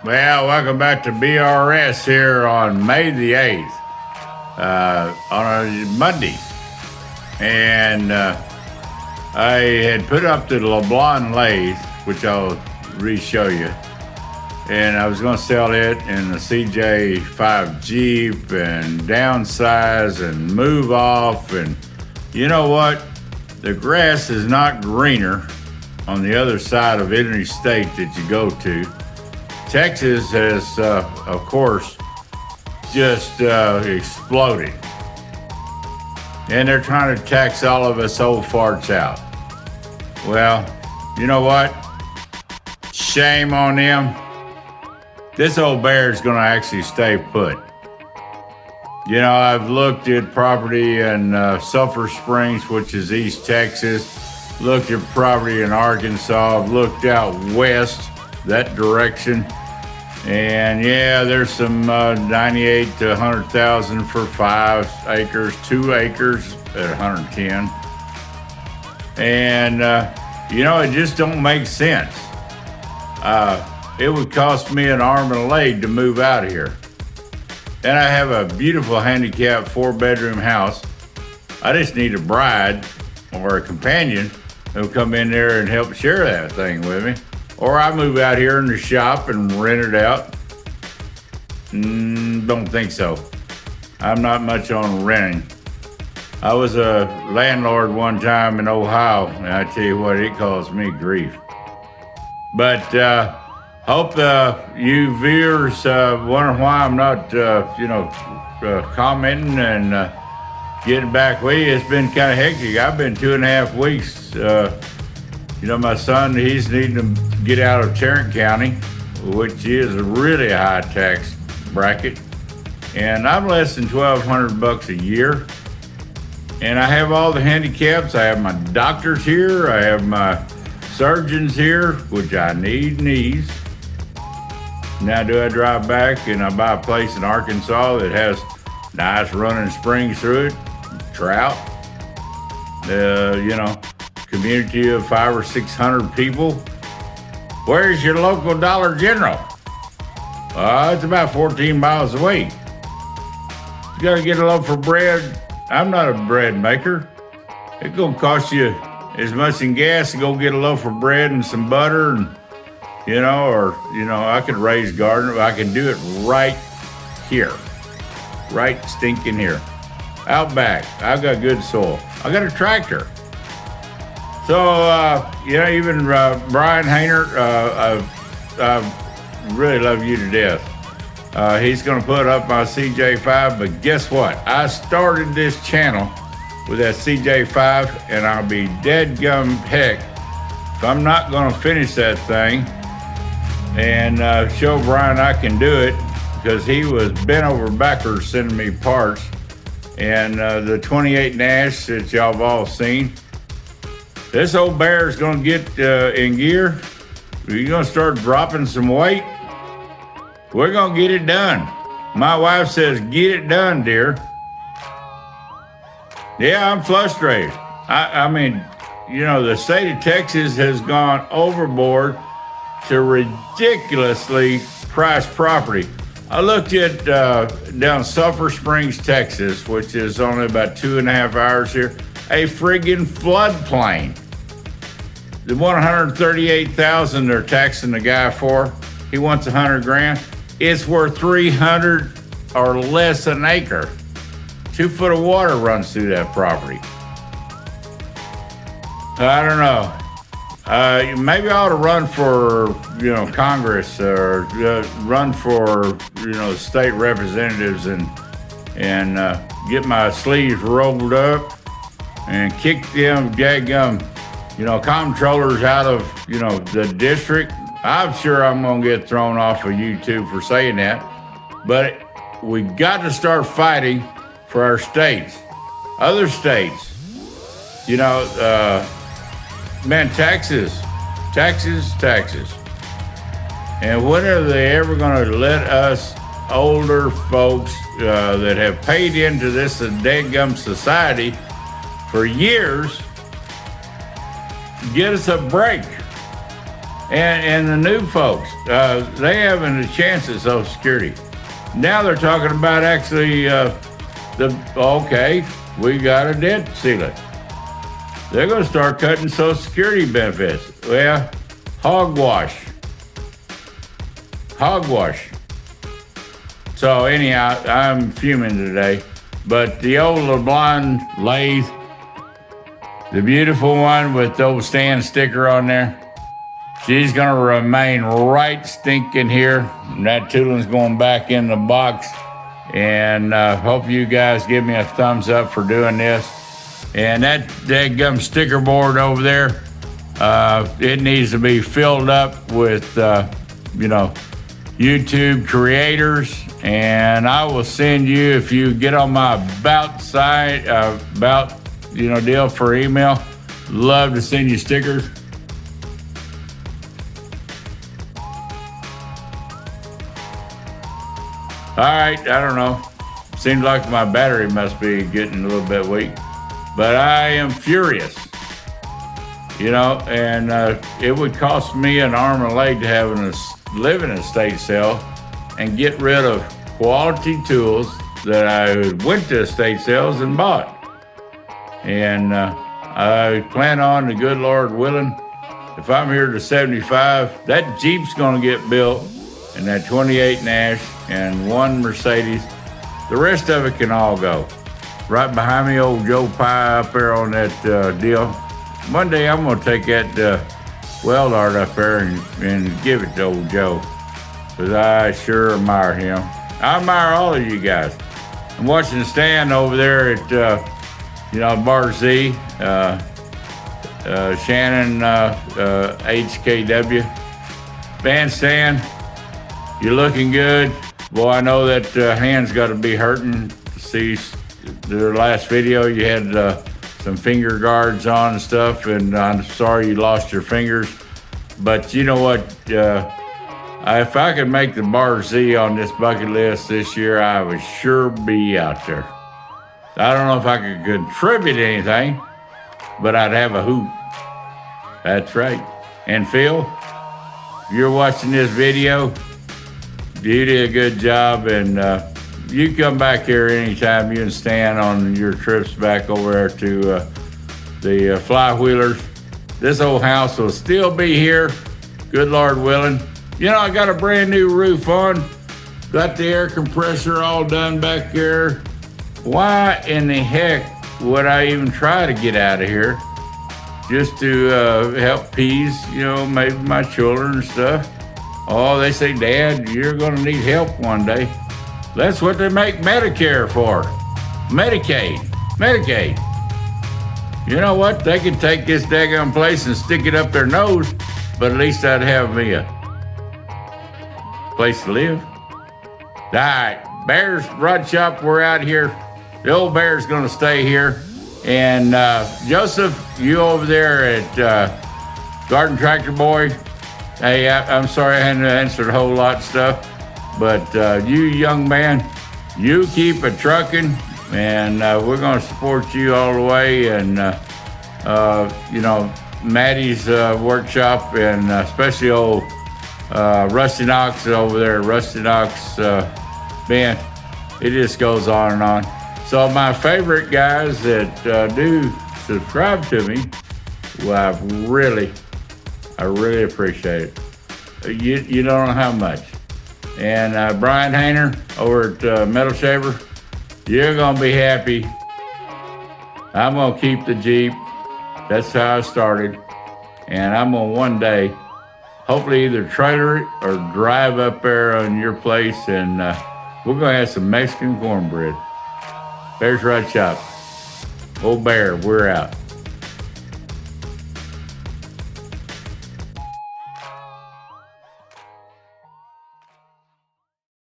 Well, welcome back to BRS here on May the 8th, on a Monday. And I had put up the LeBlond lathe, which I'll re-show you. And I was going to sell it in the CJ5 Jeep and downsize and move off. And you know what? The grass is not greener on the other side of any state that you go to. Texas has, of course, just exploded. And they're trying to tax all of us old farts out. Well, you know what? Shame on them. This old bear is going to actually stay put. You know, I've looked at property in Sulphur Springs, which is East Texas. Looked at property in Arkansas. I've looked out west, that direction. And yeah, there's some 98 to 100,000 for 5 acres, 2 acres at 110. And, you know, it just don't make sense. It would cost me an arm and a leg to move out of here. And I have a beautiful handicapped 4-bedroom house. I just need a bride or a companion who'll come in there and help share that thing with me. Or I move out here in the shop and rent it out. Don't think so. I'm not much on renting. I was a landlord one time in Ohio, and I tell you what, it caused me grief. But hope you viewers wonder why I'm not, commenting and getting back with you. It's been kind of hectic. I've been 2.5 weeks. You know, my son, he's needing to get out of Tarrant County, which is really a high tax bracket. And I'm less than $1,200 a year. And I have all the handicaps. I have my doctors here. I have my surgeons here, which I need knees. Now, do I drive back and I buy a place in Arkansas that has nice running springs through it, trout, community of 500 or 600 people? Where's your local Dollar General? It's about 14 miles away. You gotta get a loaf of bread. I'm not a bread maker. It's gonna cost you as much in gas to go get a loaf of bread and some butter, and I could raise garden. I can do it right here, right stinking here, out back. I've got good soil. I got a tractor. So, even Brian Hayner, I really love you to death. He's going to put up my CJ5, but guess what? I started this channel with that CJ5, and I'll be dead-gum heck if I'm not going to finish that thing and show Brian I can do it, because he was bent over backwards sending me parts. And the 28 Nash that y'all have all seen, this old bear is going to get in gear. You're going to start dropping some weight. We're going to get it done. My wife says, get it done, dear. Yeah, I'm frustrated. I mean, the state of Texas has gone overboard to ridiculously priced property. I looked at down Sulphur Springs, Texas, which is only about 2.5 hours here. A friggin' floodplain. The $138,000 they're taxing the guy for, he wants $100,000. It's worth $300 or less an acre. 2 foot of water runs through that property. I don't know. Maybe I ought to run for, Congress, or run for, state representatives and get my sleeves rolled up and kick them daggum, comptrollers out of, the district. I'm sure I'm going to get thrown off of YouTube for saying that, but we got to start fighting for our states, other states. Taxes. And when are they ever going to let us older folks that have paid into this daggum society for years get us a break? And the new folks, they haven't a chance at Social Security. Now they're talking about actually okay, we got a debt ceiling. They're going to start cutting Social Security benefits. Well, hogwash. Hogwash. So anyhow, I'm fuming today. But the old LeBlond lathe, the beautiful one with the old stand sticker on there, she's going to remain right stinking here. And that tooling's going back in the box. And hope you guys give me a thumbs up for doing this. And that gum sticker board over there, it needs to be filled up with, YouTube creators. And I will send you, if you get on my about site, deal for email, love to send you stickers. All right, I don't know. Seems like my battery must be getting a little bit weak. But I am furious, and it would cost me an arm and a leg to live in a estate sale and get rid of quality tools that I went to estate sales and bought. And I plan on, the good Lord willing, if I'm here to 75, that Jeep's going to get built, and that 28 Nash and one Mercedes. The rest of it can all go. Right behind me, old Joe Pye up there on that deal. One day I'm going to take that weld art up there and give it to old Joe, because I sure admire him. I admire all of you guys. I'm watching the stand over there at, Bar Z, Shannon, HKW. Bandstand, you're looking good. Boy, I know that hand's got to be hurting to see the last video. You had some finger guards on and stuff, and I'm sorry you lost your fingers. But you know what? If I could make the Bar Z on this bucket list this year, I would sure be out there. I don't know if I could contribute anything, but I'd have a hoot. That's right. And Phil, if you're watching this video, you did a good job, and you come back here anytime. You can stand on your trips back over there to the Flywheelers. This old house will still be here, good Lord willing. I got a brand new roof on, got the air compressor all done back there. Why in the heck would I even try to get out of here just to help peace, maybe my children and stuff? Oh, they say, Dad, you're going to need help one day. That's what they make Medicare for. Medicaid. You know what? They could take this daggone place and stick it up their nose, but at least I'd have me a place to live. All right, Bears Rod Shop, we're out here. The old Bear's going to stay here. And Joseph, you over there at Garden Tractor Boy, hey, I'm sorry I hadn't answered a whole lot of stuff, but you young man, you keep a trucking, and we're going to support you all the way. And, Maddie's workshop, and especially old Rusty Knox over there, Rusty Knox, man, it just goes on and on. So my favorite guys that do subscribe to me, well, I really appreciate it. You don't know how much. And Brian Hayner over at Metal Shaver, you're going to be happy. I'm going to keep the Jeep. That's how I started. And I'm going to one day hopefully either trailer it or drive up there on your place, and we're going to have some Mexican cornbread. Bears Rod Shop. Old Bear, we're out.